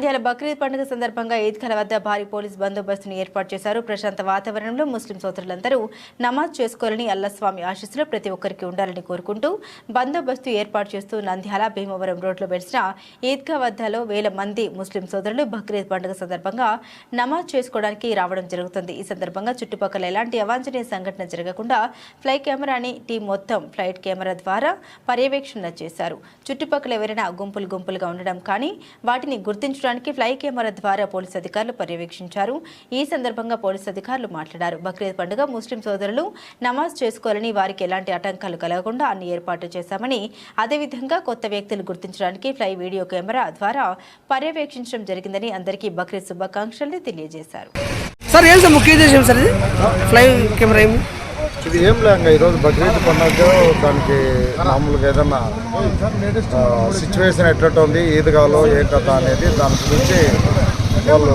ఇవాళ బక్రీద్ పండుగ సందర్భంగా ఈద్గాల వద్ద భారీ పోలీస్ బందోబస్తును ఏర్పాటు చేశారు. ప్రశాంత వాతావరణంలో ముస్లిం సోదరులందరూ నమాజ్ చేసుకోవాలని అల్లాహ్ ఆశీస్సులు ప్రతి ఒక్కరికి ఉండాలని కోరుకుంటూ బందోబస్తు ఏర్పాటు చేస్తూ నంద్యాల భీమవరం రోడ్లో వెలిసిన ఈద్గా వద్దలో వేల మంది ముస్లిం సోదరులు బక్రీద్ పండుగ సందర్భంగా నమాజ్ చేసుకోవడానికి రావడం జరుగుతుంది. ఈ సందర్భంగా చుట్టుపక్కల ఎలాంటి అవాంఛనీయ సంఘటన జరగకుండా ఫ్లై కెమెరాని టీం మొత్తం ఫ్లైట్ కెమెరా ద్వారా పర్యవేక్షణ చేశారు. చుట్టుపక్కల ఎవరైనా గుంపులుగా ఉండడం కానీ వాటిని గుర్తించడానికి ఫ్లై కెమెరా ద్వారా పోలీసు అధికారులు పర్యవేక్షించారు. ఈ సందర్భంగా పోలీసు అధికారులు మాట్లాడారు. బక్రీద్ పండుగ ముస్లిం సోదరులు నమాజ్ చేసుకోవాలని, వారికి ఎలాంటి ఆటంకాలు కలగకుండా అన్ని ఏర్పాట్లు చేశామని, అదేవిధంగా కొత్త వ్యక్తులు గుర్తించడానికి ఫ్లై వీడియో కెమెరా ద్వారా పర్యవేక్షించడం జరిగిందని అందరికీ బక్రీద్ శుభాకాంక్షలు తెలియజేశారు. సార్ ఏం సార్ ముఖ్య ఉద్దేశం సార్ ఇది ఫ్లై కెమెరా ఇది ఏం లేక ఈరోజు బక్రీద్ పండుగ దానికి మామూలుగా ఏదన్నా సిచ్యువేషన్ ఎట్లా ఉంది, ఈద్గాలో ఏ కథ అనేది దాని గురించి వాళ్ళు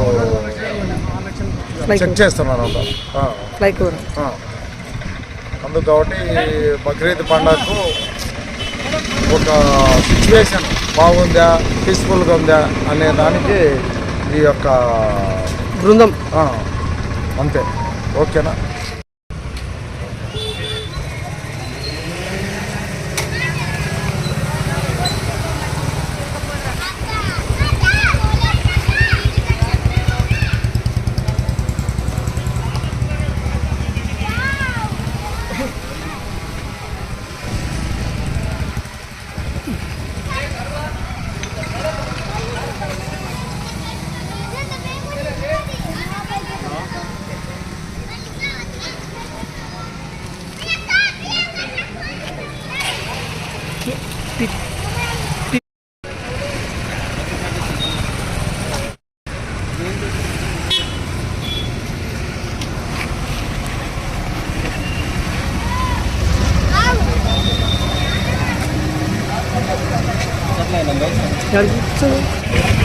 చెక్ చేస్తున్నారు అంట. అందుకు కాబట్టి బక్రీద్ పండుగకు ఒక సిచ్యువేషన్ బాగుందా, పీస్ఫుల్గా ఉందా అనే దానికి ఈ యొక్క బృందం అంతే. ఓకేనా? Yardım